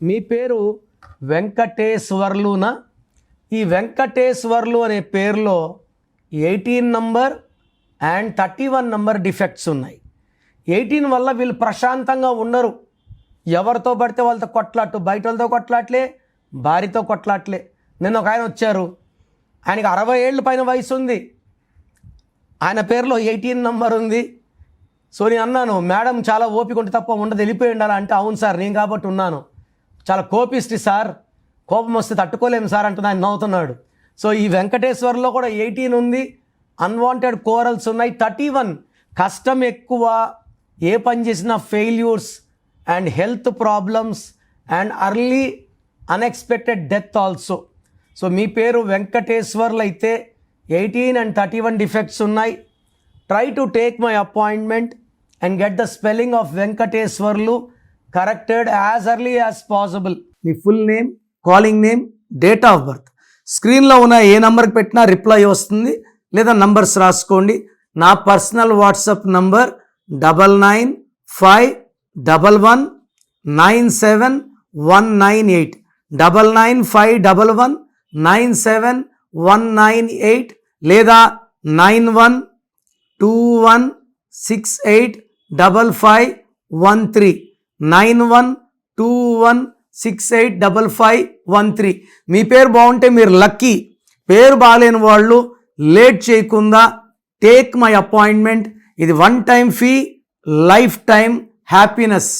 మీ పేరు వెంకటేశ్వర్లునా? ఈ వెంకటేశ్వర్లు అనే పేరులో 18 నంబర్ అండ్ 31 నంబర్ డిఫెక్ట్స్ ఉన్నాయి. 18 వల్ల వీళ్ళు ప్రశాంతంగా ఉండరు. ఎవరితో పడితే వాళ్ళతో కొట్లాట్లు, బయట వాళ్ళతో కొట్లాట్లే, భార్యతో కొట్లాట్లే. నిన్న ఒక ఆయన వచ్చారు, ఆయనకి 60 ఏళ్ళ పైన వయసు ఉంది, ఆయన పేరులో 18 నంబర్ ఉంది. సో నేను అన్నాను, మేడం చాలా ఓపిక ఉంటే తప్ప ఉండదు, వెళ్ళిపోయి ఉండాలి అంటే, అవును సార్ నేను కాబట్టి ఉన్నాను, చాలా కోపిష్టి సార్, కోపం వస్తే తట్టుకోలేము సార్ అంటున్నా. ఆయన నవ్వుతున్నాడు. సో ఈ వెంకటేశ్వర్లో కూడా 18 ఉంది, అన్వాంటెడ్ కోరల్స్ ఉన్నాయి. 31 కష్టం ఎక్కువ, ఏ పని చేసినా failures and health problems and early unexpected death also. So మీ పేరు వెంకటేశ్వర్లు అయితే 18 and 31 డిఫెక్ట్స్ ఉన్నాయి. Try to take my appointment and get the spelling of Venkateswarlu corrected as early as possible. మీ full name, calling name, date of birth స్క్రీన్లో ఉన్న ఏ నెంబర్కి పెట్టినా reply వస్తుంది, లేదా నంబర్స్ రాసుకోండి. నా పర్సనల్ వాట్సాప్ నంబర్ 9951197198 9951197198 లేదా 9121685513 9121685513. మీ పేరు బాగుంటే మీరు లక్కీ. పేరు బాగాలేని వాళ్ళు లేట్ చేయకుండా టేక్ మై అపాయింట్మెంట్. ఇది 1 time fee, life time happiness.